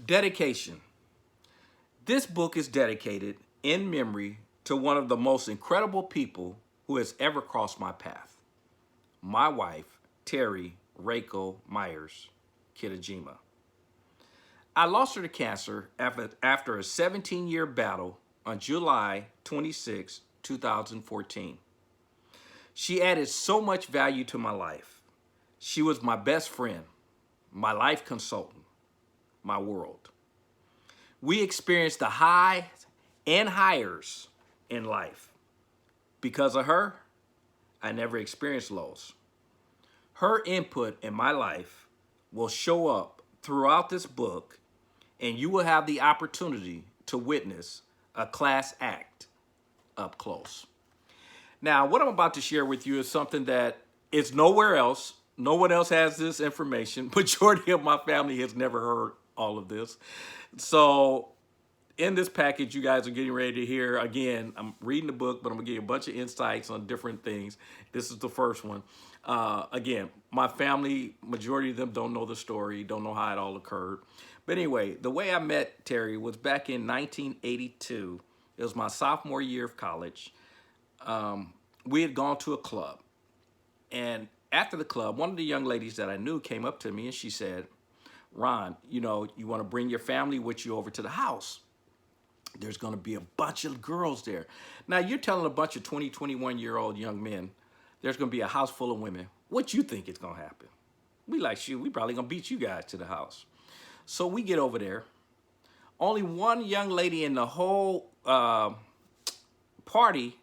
Dedication. This book is dedicated in memory to one of the most incredible people who has ever crossed my path. My wife, Terry Reiko Myers Kitajima. I lost her to cancer after a 17-year battle on July 26, 2014. She added so much value to my life. She was my best friend, my life consultant, my world. We experienced the highs and highs in life. Because of her, I never experienced lows. Her input in my life will show up throughout this book, and you will have the opportunity to witness a class act up close. Now, what I'm about to share with you is something that is nowhere else. No one else has this information. Majority of my family has never heard all of this. So in this package, you guys are getting ready to hear, again, I'm reading the book, but I'm gonna give you a bunch of insights on different things. This is the first one. Again, my family, majority of them don't know the story, don't know how it all occurred. But anyway, the way I met Terry was back in 1982. It was my sophomore year of college. We had gone to a club. And after the club, one of the young ladies that I knew came up to me and she said, Ron, you want to bring your family with you over to the house. There's going to be a bunch of girls there. Now, you're telling a bunch of 20, 21-year-old young men, there's going to be a house full of women. What you think is going to happen? We like, shoot, we probably going to beat you guys to the house. So we get over there. Only one young lady in the whole party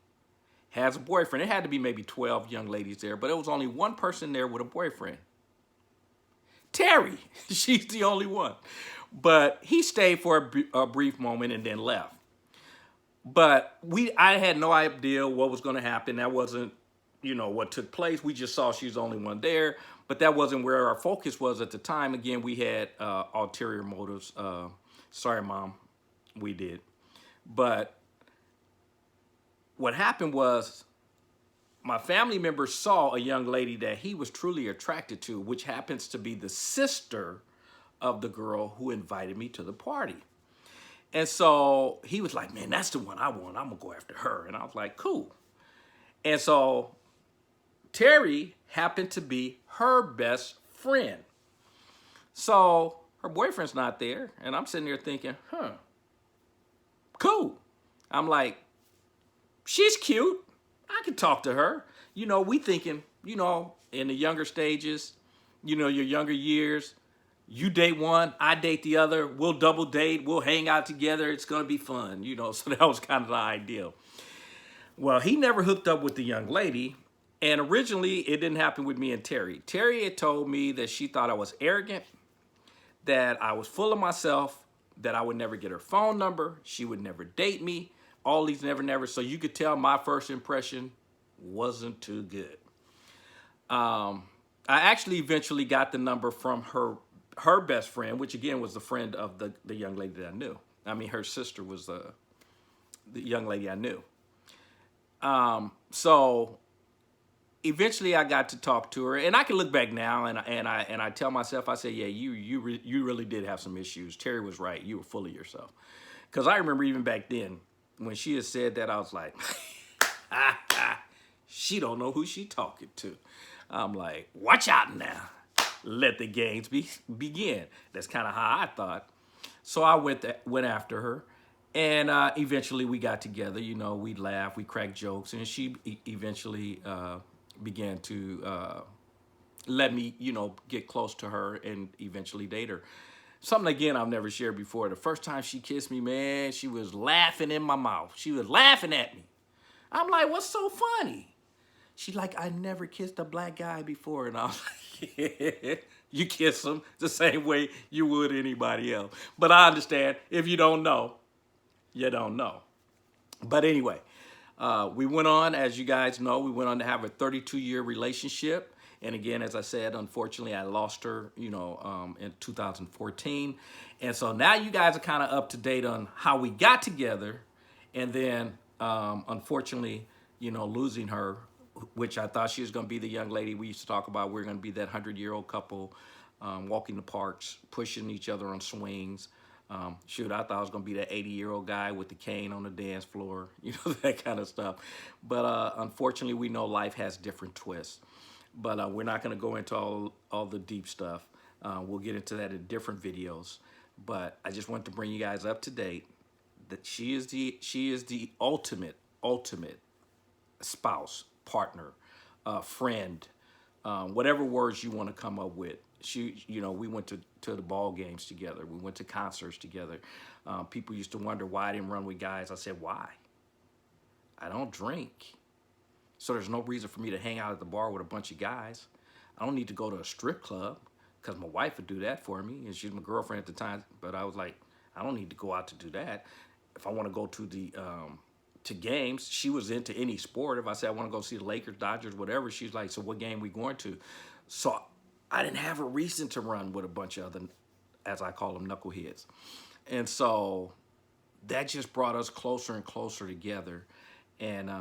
has a boyfriend. It had to be maybe 12 young ladies there, but it was only one person there with a boyfriend. Terry, she's the only one. But he stayed for a brief moment and then left. But I had no idea what was going to happen. That wasn't, what took place. We just saw she was the only one there. But that wasn't where our focus was at the time. Again, we had ulterior motives. Sorry, Mom, we did. But what happened was my family members saw a young lady that he was truly attracted to, which happens to be the sister of the girl who invited me to the party. And so he was like, man, that's the one I want. I'm going to go after her. And I was like, cool. And so Terry happened to be her best friend. So her boyfriend's not there. And I'm sitting there thinking, cool. I'm like, she's cute. I can talk to her. We thinking, in the younger stages, your younger years, you date one, I date the other, we'll double date, we'll hang out together, it's gonna be fun, so that was kind of the ideal. Well, he never hooked up with the young lady, and originally it didn't happen with me and Terry. Terry had told me that she thought I was arrogant, that I was full of myself, that I would never get her phone number, she would never date me, all these never, so you could tell my first impression wasn't too good. I actually eventually got the number from her best friend, which again was the friend of the young lady that I knew. I mean, her sister was the young lady I knew. So eventually I got to talk to her, and I can look back now and I tell myself, I say, yeah, you really did have some issues. Terry was right. You were full of yourself. Because I remember even back then when she had said that, I was like, she don't know who she talking to. I'm like, watch out now. Let the games begin. That's kind of how I thought. So I went after her, and eventually we got together. We laughed, we cracked jokes, and she eventually began to let me, get close to her and eventually date her. Something, again, I've never shared before. The first time she kissed me, man, she was laughing in my mouth. She was laughing at me. I'm like, what's so funny? She's like, I never kissed a black guy before. And I was like, yeah, you kiss them the same way you would anybody else. But I understand, if you don't know, you don't know. But anyway, we went on, as you guys know, we went on to have a 32-year relationship. And again, as I said, unfortunately, I lost her, in 2014. And so now you guys are kind of up to date on how we got together. And then, unfortunately, losing her, which I thought she was going to be the young lady we used to talk about. We're going to be that 100-year-old couple walking the parks, pushing each other on swings, Shoot, I thought I was gonna be that 80-year-old guy with the cane on the dance floor, that kind of stuff. But unfortunately, we know life has different twists. But we're not gonna go into all the deep stuff. We'll get into that in different videos. But I just want to bring you guys up to date that she is the ultimate spouse, partner, friend, whatever words you want to come up with. We went to the ball games together. We went to concerts together. People used to wonder why I didn't run with guys. I said, why? I don't drink. So there's no reason for me to hang out at the bar with a bunch of guys. I don't need to go to a strip club because my wife would do that for me. And she's my girlfriend at the time. But I was like, I don't need to go out to do that. If I want to go to the to games, she was into any sport. If I said I want to go see the Lakers, Dodgers, whatever, she's like, so what game we going to? So I didn't have a reason to run with a bunch of other, as I call them, knuckleheads. And so that just brought us closer and closer together. And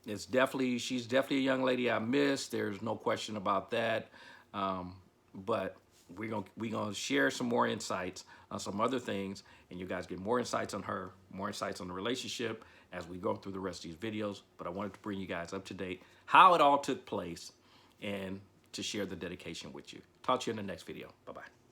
she's definitely a young lady I miss. There's no question about that. But we're gonna share some more insights on some other things, and you guys get more insights on her, more insights on the relationship as we go through the rest of these videos. But I wanted to bring you guys up to date how it all took place and to share the dedication with you. Talk to you in the next video. Bye-bye.